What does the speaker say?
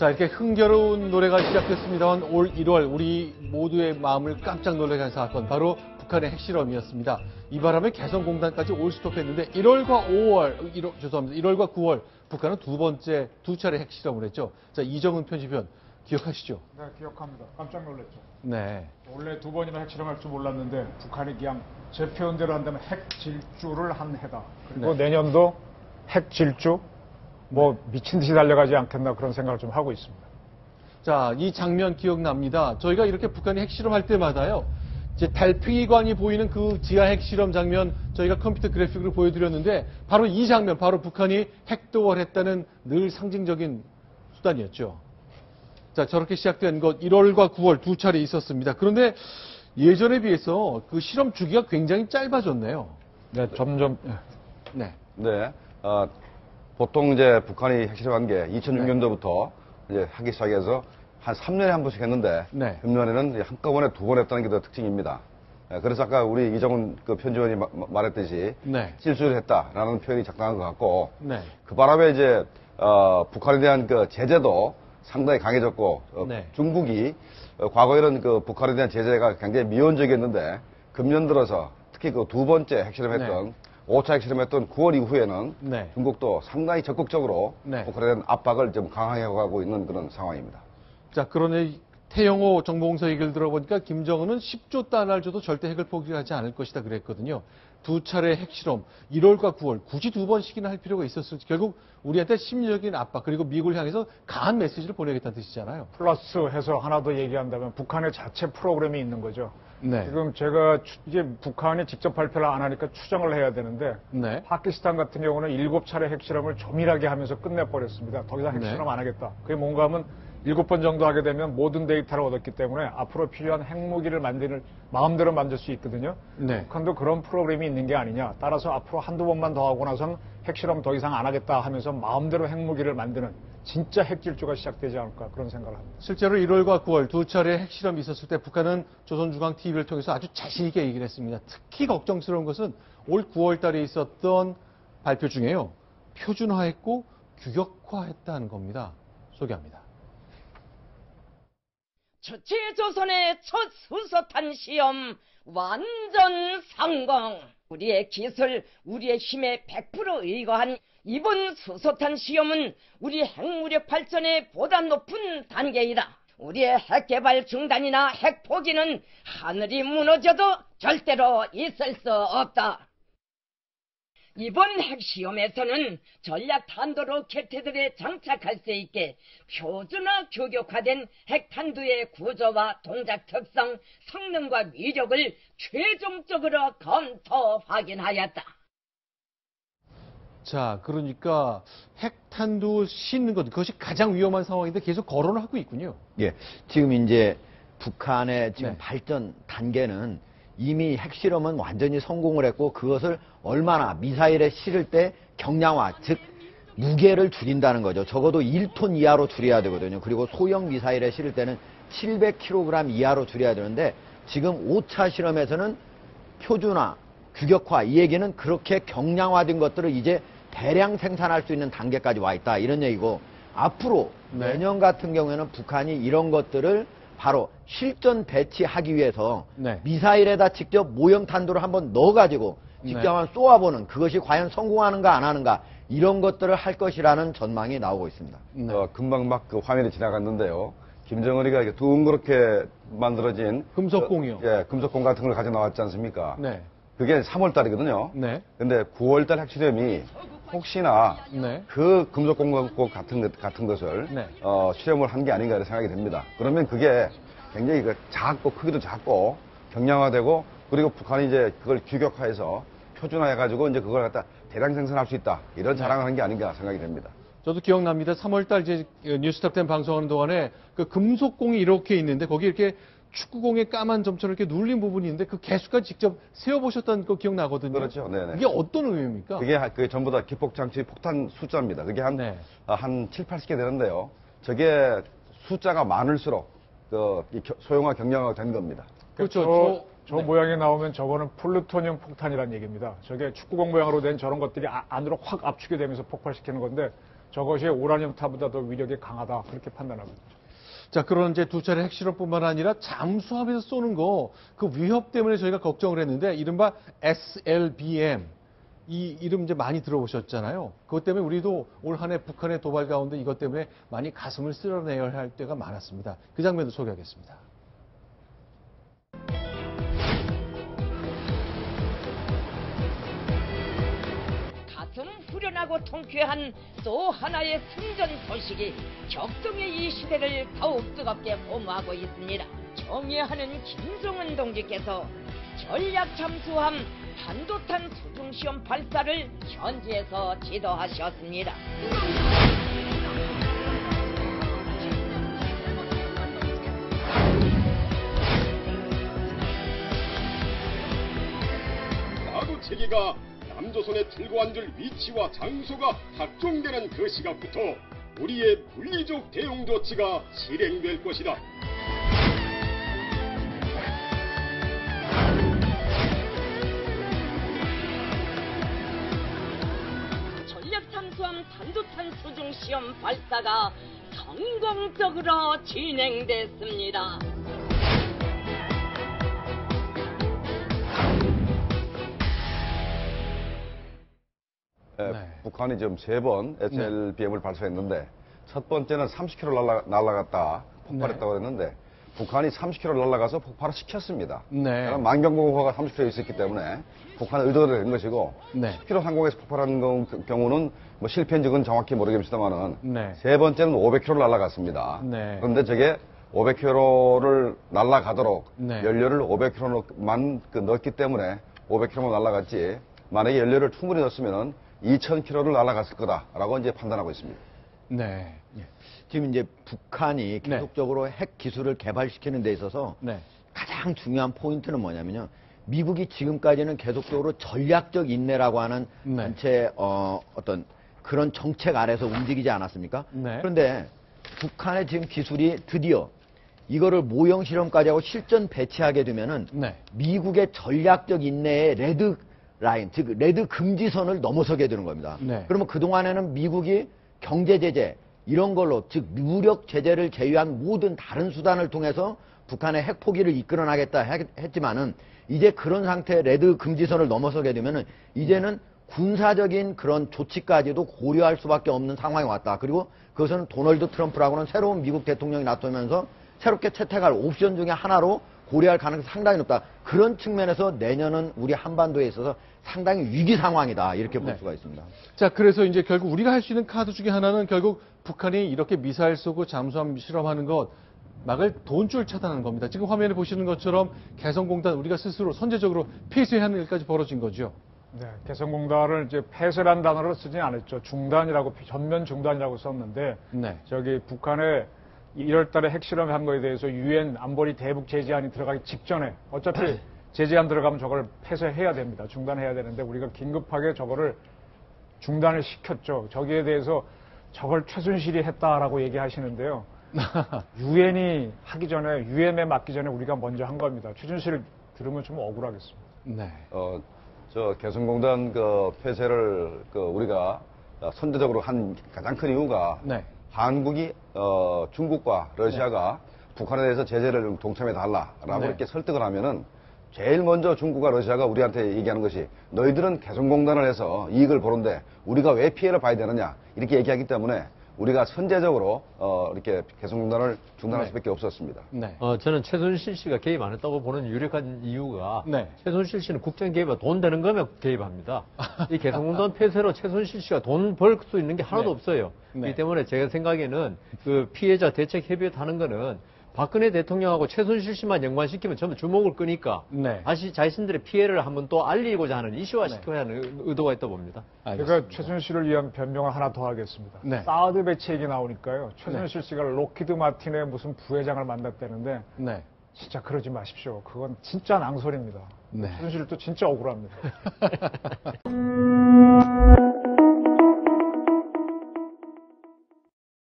자, 이렇게 흥겨로운 노래가 시작됐습니다만 올 1월 우리 모두의 마음을 깜짝 놀라게 한 사건, 바로 북한의 핵실험이었습니다. 이 바람에 개성공단까지 올스톱했는데 1월과 9월 북한은 두 차례 핵실험을 했죠. 자, 이정은 편집위원 기억하시죠? 네, 기억합니다. 깜짝 놀랐죠. 네. 원래 2번이나 핵실험할 줄 몰랐는데 북한이 그냥 제 표현대로 한다면 핵질주를 한 해다. 그리고 네. 내년도 핵질주 미친 듯이 달려가지 않겠나 그런 생각을 좀 하고 있습니다. 자, 이 장면 기억납니다. 저희가 이렇게 북한이 핵실험할 때마다요, 이제 달팽이관이 보이는 그 지하 핵실험 장면 저희가 컴퓨터 그래픽으로 보여드렸는데, 바로 이 장면, 바로 북한이 핵도발했다는 늘 상징적인 수단이었죠. 자, 저렇게 시작된 것 1월과 9월 두 차례 있었습니다. 그런데 예전에 비해서 그 실험 주기가 굉장히 짧아졌네요. 네, 점점. 네. 네. 보통 이제 북한이 핵실험한 게 2006년도부터 이제 하기 시작해서 한 3년에 한 번씩 했는데, 네. 금년에는 한꺼번에 2번 했다는 게 더 특징입니다. 그래서 아까 우리 이정훈 그 편집원이 말했듯이 네. 실수를 했다라는 표현이 적당한 것 같고, 네. 그 바람에 이제 북한에 대한 그 제재도 상당히 강해졌고, 네. 중국이 과거에는 그 북한에 대한 제재가 굉장히 미온적이었는데, 금년 들어서 특히 그 두 번째 핵실험했던 네. 5차 핵실험했던 9월 이후에는 네. 중국도 상당히 적극적으로 네. 북한에 대한 압박을 좀 강하게 하고 있는 그런 상황입니다. 자, 그러네 태영호 정보공사 얘기를 들어보니까 김정은은 10조 달러를 줘도 절대 핵을 포기하지 않을 것이다 그랬거든요. 두 차례 핵실험, 1월과 9월, 굳이 두 번씩이나 할 필요가 있었을지, 결국 우리한테 심리적인 압박, 그리고 미국을 향해서 강한 메시지를 보내겠다는 뜻이잖아요. 플러스 해서 하나 더 얘기한다면 북한의 자체 프로그램이 있는 거죠. 네. 지금 제가 이제 북한이 직접 발표를 안 하니까 추정을 해야 되는데, 네. 파키스탄 같은 경우는 7차례 핵실험을 조밀하게 하면서 끝내버렸습니다. 더 이상 핵실험 네. 안 하겠다. 그게 뭔가 하면 7번 정도 하게 되면 모든 데이터를 얻었기 때문에 앞으로 필요한 핵무기를 마음대로 만들 수 있거든요. 네. 북한도 그런 프로그램이 있는 게 아니냐. 따라서 앞으로 한두 번만 더 하고 나선 핵실험 더 이상 안 하겠다 하면서 마음대로 핵무기를 만드는 진짜 핵질주가 시작되지 않을까 그런 생각을 합니다. 실제로 1월과 9월 두 차례 핵실험이 있었을 때 북한은 조선중앙TV를 통해서 아주 자신있게 얘기를 했습니다. 특히 걱정스러운 것은 올 9월 달에 있었던 발표 중에요, 표준화했고 규격화했다는 겁니다. 소개합니다. 조선의 첫 수소탄 시험 완전 성공. 우리의 기술, 우리의 힘에 100% 의거한 이번 수소탄 시험은 우리 핵무력 발전의 보다 높은 단계이다. 우리의 핵개발 중단이나 핵 포기는 하늘이 무너져도 절대로 있을 수 없다. 이번 핵시험에서는 전략탄도 로켓들에 장착할 수 있게 표준화 규격화된 핵탄두의 구조와 동작 특성, 성능과 위력을 최종적으로 검토 확인하였다. 자, 그러니까 핵탄두 싣는 것, 그것이 가장 위험한 상황인데 계속 거론을 하고 있군요. 예, 지금 이제 북한의 지금 네. 발전 단계는 이미 핵실험은 완전히 성공을 했고, 그것을 얼마나 미사일에 실을 때 경량화, 즉 무게를 줄인다는 거죠. 적어도 1톤 이하로 줄여야 되거든요. 그리고 소형 미사일에 실을 때는 700kg 이하로 줄여야 되는데, 지금 5차 실험에서는 표준화, 규격화, 이 얘기는 그렇게 경량화된 것들을 이제 대량 생산할 수 있는 단계까지 와 있다, 이런 얘기고, 앞으로 네. 내년 같은 경우에는 북한이 이런 것들을 바로 실전 배치하기 위해서 네. 미사일에다 직접 모형 탄두를 한번 넣어가지고 직접 네. 한번 쏘아보는, 그것이 과연 성공하는가 안 하는가, 이런 것들을 할 것이라는 전망이 나오고 있습니다. 네. 금방 막 그 화면이 지나갔는데요. 김정은이가 이렇게 둥그렇게 만들어진 금속공이요. 금속공 같은 걸 가져 나왔지 않습니까? 네. 그게 3월 달이거든요. 네. 근데 9월 달 핵실험이 혹시나 네. 그 금속공 같은 것을 네. 실험을 한 게 아닌가 이런 생각이 듭니다. 그러면 그게 굉장히 작고 크기도 작고 경량화되고, 그리고 북한이 이제 그걸 규격화해서 표준화해가지고 이제 그걸 갖다 대량 생산할 수 있다, 이런 자랑을 한 게 아닌가 생각이 됩니다. 저도 기억납니다. 3월달 이제 뉴스탑10 방송하는 동안에 그 금속공이 이렇게 있는데, 거기 이렇게 축구공의 까만 점처럼 이렇게 눌린 부분이 있는데, 그 개수까지 직접 세어보셨던 거 기억나거든요. 그렇죠. 네네. 이게 어떤 의미입니까? 그게 전부 다 기폭장치 폭탄 숫자입니다. 그게 한 네. 7, 80개 되는데요. 저게 숫자가 많을수록 소형화 경량화가 된 겁니다. 그렇죠. 저 네. 모양이 나오면 저거는 플루토늄 폭탄이라는 얘기입니다. 저게 축구공 모양으로 된 저런 것들이 안으로 확 압축이 되면서 폭발시키는 건데, 저것이 우라늄탑보다 더 위력이 강하다 그렇게 판단합니다. 자, 그런 이제 두 차례 핵실험뿐만 아니라 잠수함에서 쏘는 거 그 위협 때문에 저희가 걱정을 했는데 이른바 SLBM 이 이름 이제 많이 들어보셨잖아요. 그것 때문에 우리도 올 한 해 북한의 도발 가운데 이것 때문에 많이 가슴을 쓸어내야 할 때가 많았습니다. 그 장면도 소개하겠습니다. 가슴 후련하고 통쾌한 또 하나의 승전 소식이 격동의 이 시대를 더욱 뜨겁게 보무하고 있습니다. 정예하는 김정은 동지께서 전략 잠수함 단도탄 수중시험 발사를 현지에서 지도하셨습니다. 나도 체계가 남조선에 들고 앉을 위치와 장소가 확정되는 그 시각부터 우리의 물리적 대응 조치가 실행될 것이다. 전략 잠수함 단도탄 수중 시험 발사가 성공적으로 진행됐습니다. 예, 네. 북한이 지금 3번 SLBM을 발사했는데 첫 번째는 30km 날아갔다 폭발했다고 했는데 북한이 30km 날아가서 폭발을 시켰습니다. 네. 만경공호가 30km 있었기 때문에 북한의 의도대로 된 것이고 네. 10km 상공에서 폭발한 경우는 뭐 실패인 적은 정확히 모르겠습니다만은 네. 세 번째는 500km 날아갔습니다. 네. 그런데 저게 500km를 날아가도록 네. 연료를 500km만 넣었기 때문에 500km만 날아갔지 만약에 연료를 충분히 넣었으면 2000km를 날아갔을 거다라고 이제 판단하고 있습니다. 네. 지금 이제 북한이 계속적으로 핵 기술을 개발시키는 데 있어서 네. 가장 중요한 포인트는 뭐냐면요. 미국이 지금까지는 계속적으로 전략적 인내라고 하는 네. 전체 어떤 그런 정책 아래서 움직이지 않았습니까? 네. 그런데 북한의 지금 기술이 드디어 이거를 모형 실험까지 하고 실전 배치하게 되면은 네. 미국의 전략적 인내의 레드 라인, 즉 레드 금지선을 넘어서게 되는 겁니다. 네. 그러면 그동안에는 미국이 경제 제재 이런 걸로 즉 무력 제재를 제외한 모든 다른 수단을 통해서 북한의 핵 포기를 이끌어 나겠다 했지만은 이제 그런 상태의 레드 금지선을 넘어서게 되면은 이제는 군사적인 그런 조치까지도 고려할 수밖에 없는 상황이 왔다. 그리고 그것은 도널드 트럼프라고는 새로운 미국 대통령이 나타나면서 새롭게 채택할 옵션 중에 하나로 고려할 가능성이 상당히 높다. 그런 측면에서 내년은 우리 한반도에 있어서 상당히 위기 상황이다. 이렇게 볼 네. 수가 있습니다. 자, 그래서 이제 결국 우리가 할 수 있는 카드 중에 하나는 결국 북한이 이렇게 미사일 쏘고 잠수함 실험하는 것 막을 돈줄 차단하는 겁니다. 지금 화면에 보시는 것처럼 개성공단 우리가 스스로 선제적으로 폐쇄하는 일까지 벌어진 거죠. 네, 개성공단을 이제 폐쇄란 단어를 쓰진 않았죠. 중단이라고 전면 중단이라고 썼는데 네. 저기 북한의 1월 달에 핵실험한 거에 대해서 유엔 안보리 대북 제재안이 들어가기 직전에 어차피 제재안 들어가면 저걸 폐쇄해야 됩니다. 중단해야 되는데 우리가 긴급하게 저거를 중단을 시켰죠. 저기에 대해서 저걸 최순실이 했다라고 얘기하시는데요. 유엔이 하기 전에 유엔에 맡기 전에 우리가 먼저 한 겁니다. 최순실 들으면 좀 억울하겠습니다. 네. 저 개성공단 그 폐쇄를 우리가 선제적으로 한 가장 큰 이유가 네. 한국이 중국과 러시아가 북한에 대해서 제재를 좀 동참해 달라라고 네. 이렇게 설득을 하면은 제일 먼저 중국과 러시아가 우리한테 얘기하는 것이 너희들은 개성공단을 해서 이익을 보는데 우리가 왜 피해를 봐야 되느냐 이렇게 얘기하기 때문에 우리가 선제적으로 이렇게 개성공단을 중단할 네. 수밖에 없었습니다. 네. 저는 최순실 씨가 개입 안 했다고 보는 유력한 이유가 네. 최순실 씨는 국정 개입과 돈 되는 거면 개입합니다. 이 개성공단 폐쇄로 최순실 씨가 돈 벌 수 있는 게 하나도 네. 없어요. 네. 그렇기 때문에 제가 생각에는 그 피해자 대책 협의회 하는 거는 박근혜 대통령하고 최순실 씨만 연관시키면 전부 주목을 끄니까 네. 다시 자신들의 피해를 한번 또 알리고자 하는 이슈화 시켜야 하는 의도가 있다고 봅니다. 제가 최순실을 위한 변명을 하나 더 하겠습니다. 네. 사드 배치 얘기 나오니까요. 최순실 씨가 로키드 마틴의 무슨 부회장을 만났다는데 네. 진짜 그러지 마십시오. 그건 진짜 낭설입니다. 네. 최순실도 진짜 억울합니다.